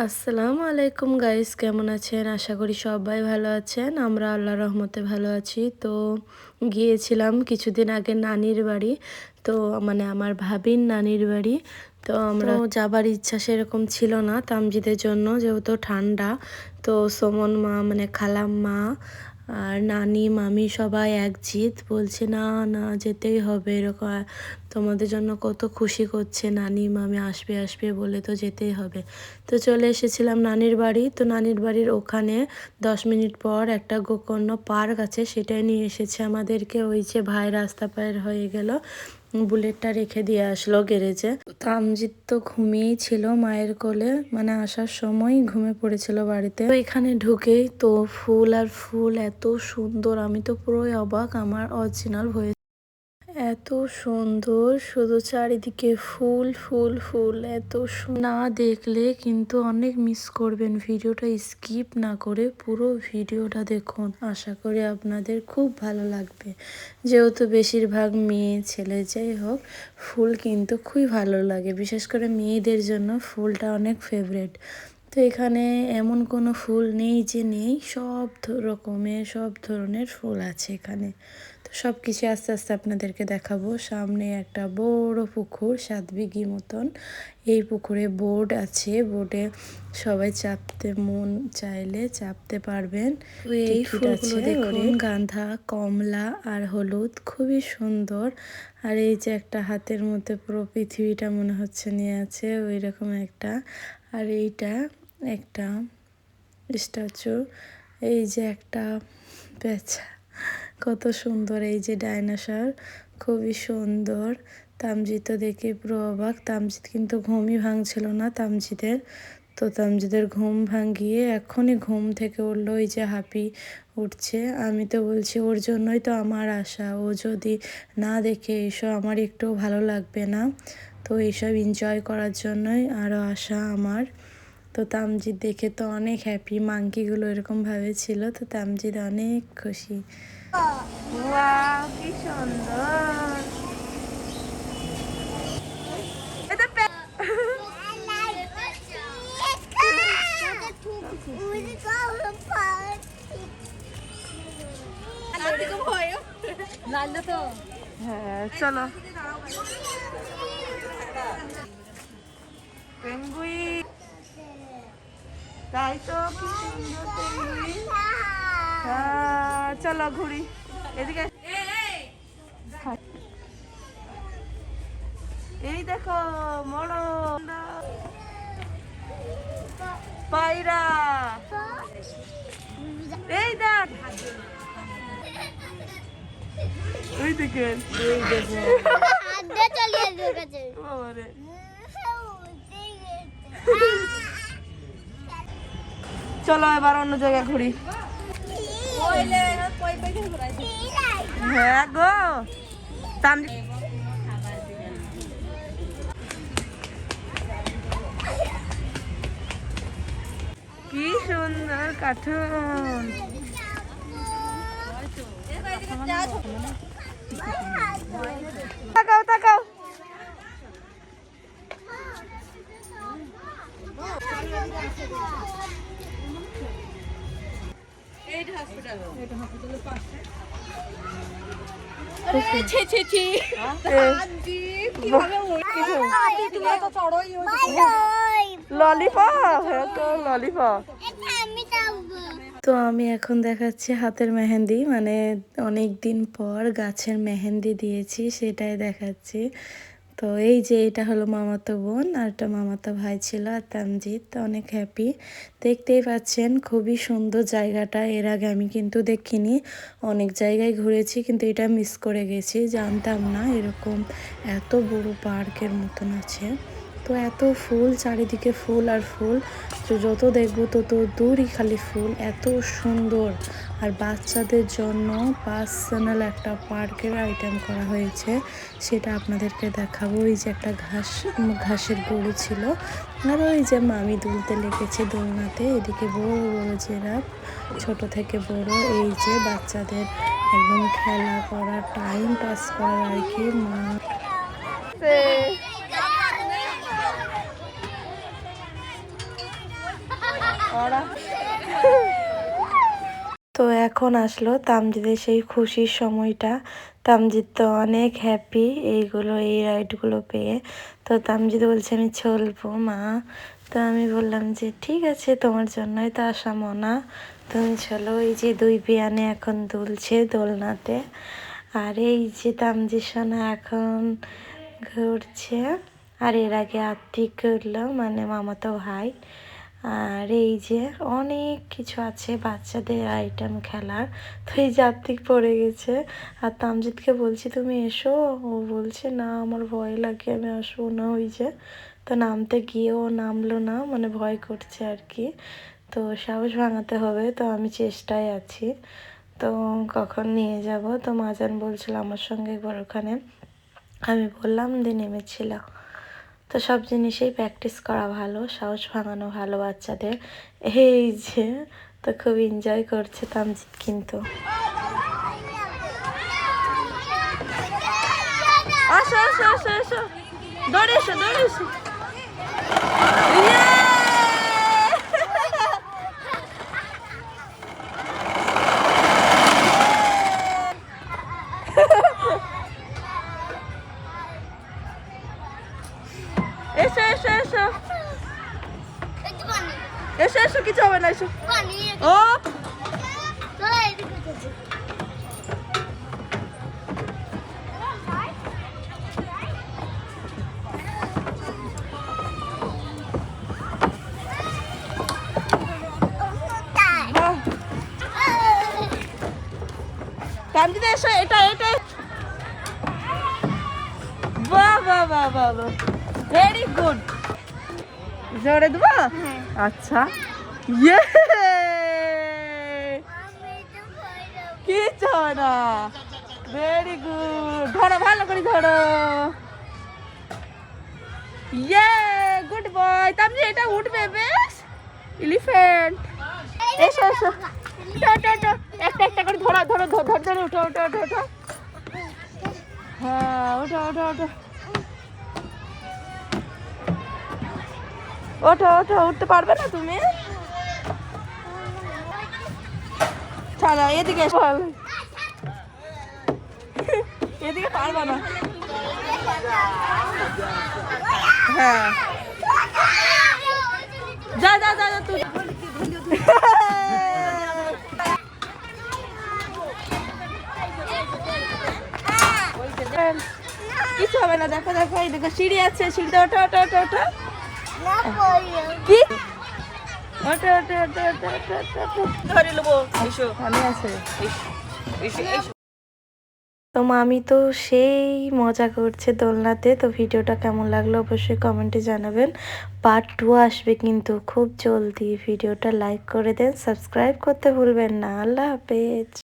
আসসালামু আলাইকুম গাইস, কেমন আছেন? আশা করি সবাই ভালো আছেন। আমরা আল্লাহর রহমতে ভালো আছি। তো গিয়েছিলাম কিছুদিন আগে নানির বাড়ি। তো মানে আমার ভাবির নানির বাড়ি। তো আমরা যাবার ইচ্ছা সেরকম ছিল না তামজিদের জন্য, যেহেতু ঠান্ডা। তো সুমন মা মানে খালাম্মা আর নানি মামি সবাই এক জিদ বলছে, না না যেতেই হবে, এরকম তোমাদের জন্য কত খুশি করছে, নানি মামি আসবে আসবে বলে তো যেতেই হবে। তো চলে এসেছিলাম নানির বাড়ি। তো নানির বাড়ির ওখানে 10 মিনিট পর একটা গোকর্ণ পার্ক আছে, সেটাই নিয়ে এসেছে আমাদেরকে। ওই যে ভাই রাস্তা পার হয়ে গেল, বুলেটটা রেখে দিয়ে আসলো গ্যারেজে। তামজিৎ তো ঘুমিয়েই ছিল মায়ের কোলে, মানে আসার সময় ঘুমিয়ে পড়েছিল বাড়িতে। তো এখানে ঢুকেই তো ফুল আর ফুল এত সুন্দর, আমি তো পুরোই অবাক, আমার অরিজিনাল হয়ে এত সুন্দর, শুধু চারিদিকে ফুল ফুল ফুল, এত না দেখলে কিন্তু অনেক মিস করবেন। ভিডিওটা স্কিপ না করে পুরো ভিডিওটা দেখুন, আশা করি আপনাদের খুব ভালো লাগবে। যেহেতু বেশিরভাগ মেয়ে ছেলে যাই হোক, ফুল কিন্তু খুবই ভালো লাগে, বিশেষ করে মেয়েদের জন্য ফুলটা অনেক ফেভারেট। তো এখানে এমন কোনো ফুল নেই যে নেই, সব রকমের সব ধরনের ফুল আছে এখানে। তো সব কিছু আস্তে আস্তে আপনাদেরকে দেখাবো। সামনে একটা বড় পুকুর, 7 বিঘি মতন। এই পুকুরে বোর্ড আছে, বোর্ডে সবাই চাপতে মন চাইলে চাপতে পারবেন। এই ফুলগুলো দেখুন, গাঁদা, কমলা আর হলুদ, খুবই সুন্দর। আর এই যে একটা হাতের মধ্যে পুরো পৃথিবীটা মনে হচ্ছে নিয়ে আছে, ওই রকম একটা। আর এইটা একটা স্ট্যাচু, এই যে একটা পেঁচা, কত সুন্দর। এই যে ডাইনোসর, খুবই সুন্দর। তামজিৎ তো দেখে পুরো অবাক। তামজিৎ কিন্তু ঘুমই ভাঙছিল না তামজিদের। তো তামজিদের ঘুম ভাঙিয়ে এখনই ঘুম থেকে উঠলো, এই যে হাঁপি উঠছে। আমি তো বলছি ওর জন্যই তো আমার আশা, ও যদি না দেখে এসব আমার একটুও ভালো লাগবে না। তো এইসব এনজয় করার জন্যই আরও আশা আমার। তো তামজিৎ দেখে তো অনেক হ্যাপি, মাংকিগুলো এরকমভাবে ছিল, তো তামজিৎ অনেক খুশি। ওয়াও, কি সুন্দর! হ্যাঁ চলো। পেঙ্গুইন, তাই তো, কি সুন্দর পেঙ্গুইন। হ্যাঁ চলো ঘুরি এদিকে। এই দেখো বড় পায়রা, এই দেখ, ওই দেখেন, এই দেখো বাবারে। চলো এবার অন্য জায়গায় ঘুরি। হ্যাঁ গো, কি সুন্দর কার্টুন। তাকাও তাকাও। Lollipop, lollipop. তো আমি এখন দেখাচ্ছি হাতের মেহেন্দি, মানে অনেক দিন পর গাছের মেহেন্দি দিয়েছি, সেটাই দেখাচ্ছি। তো এই যে এটা হলো মামাতো বোন, আর একটা মামাতো ভাই ছিল, আর তামজিৎ অনেক হ্যাপি। দেখতেই পাচ্ছেন খুবই সুন্দর জায়গাটা, এর আগে আমি কিন্তু দেখিনি। অনেক জায়গায় ঘুরেছি কিন্তু এটা মিস করে গেছি, জানতাম না এরকম এত বড় পার্কের মতন আছে। তো এত ফুল, চারিদিকে ফুল আর ফুল, তো যত দেখবো তত দূরই খালি ফুল, এত সুন্দর। আর বাচ্চাদের জন্য পার্সোনাল একটা পার্কের আইটেম করা হয়েছে, সেটা আপনাদেরকে দেখাবো। ওই যে একটা ঘাসের গরু ছিল, আর ওই যে মামি দুলতে লেগেছে দোলনাতে। এদিকে বড় বড় জিরাফ, ছোট থেকে বড়। এই যে বাচ্চাদের একদম খেলা করা, টাইম পাস করার আর কি। মা ওরা তো এখন আসলো তামজিদের সেই খুশির সময়টা। তামজিদ তো অনেক হ্যাপি এই রাইডগুলো পেয়ে। তো তামজিদ বলছে আমি চলবো মা। তো আমি বললাম যে ঠিক আছে, তোমার জন্যই তো আসা মনা, তুমি চলো। এই যে দুই বিয়ানে এখন দুলছে দোলনাতে। আর এই যে তামজিদ সোনা এখন ঘুরছে। আর এর আগে আত্মিক করলো, মানে মামাতো ভাই। আর এই যে অনেক কিছু আছে বাচ্চাদের আইটেম খেলার। তো এই যাত্রিক পড়ে গেছে। আর তামজিদকে বলছি তুমি এসো, ও বলছে না আমার ভয় লাগে, আমি আসবো না। ওই যে তো নামতে গিয়েও নামলো না, মানে ভয় করছে আর কি। তো সাহস ভাঙাতে হবে, তো আমি চেষ্টায় আছি। তো কখন নিয়ে যাব, তো মাজান বলছিল আমার সঙ্গে একবার ওখানে, আমি বললাম দিয়ে নেমেছিল। তো সব জিনিসেই প্র্যাকটিস করা ভালো, সাহস ভাঙানো ভালো বাচ্চাদের। এই যে তো খুব এনজয় করছে তামজিৎ কিন্তু। আসো আসো আসো আসো, দৌড়ে এসো দৌড়ে এসো। এসো এসো এসো এসো এসো, কিছু হবে না, এসো। ও তামজিদ এসো, এটা এটা, বাহ বাহ বাহ বাহ বাহ, ভেরি গুড। জোরে দেবো? আচ্ছা, ইয়ে কিছু হবে না, ভেরি গুড। ধরো ভালো করে ধরো, ইয়ে গুড বয়। তামজিদ এটা উঠবে বেশ, এলিফ্যান্ট। এসো এসো, একটা একটা করে ধরো ধরো ধরো ধরো, উঠো উঠো উঠো উঠো, হ্যাঁ ওঠো ওঠো ওঠো ওঠো ওঠো, উঠতে পারবে না তুমি? ছাড়া এদিকে এসো, এদিকে পারবা না। হ্যাঁ যা যা যা যা তুই। কিছু হবে না, দেখো দেখো এই দেখো সিঁড়ি আছে, সিঁড়িতে ওঠো ওঠো ওঠো ওঠো। কি ওঠো ওঠো ওঠো ওঠো ওঠো ওঠো, ধরে নেবো, এসো ভালো আছে। তো মামি তো সেই মজা করছে দোলনাতে। তো ভিডিওটা কেমন লাগলো অবশ্যই কমেন্টে জানাবেন। পার্ট 2 আসবে কিন্তু খুব জলদি। ভিডিওটা লাইক করে দেন, সাবস্ক্রাইব করতে ভুলবেন না। আল্লাহ হাফেজ।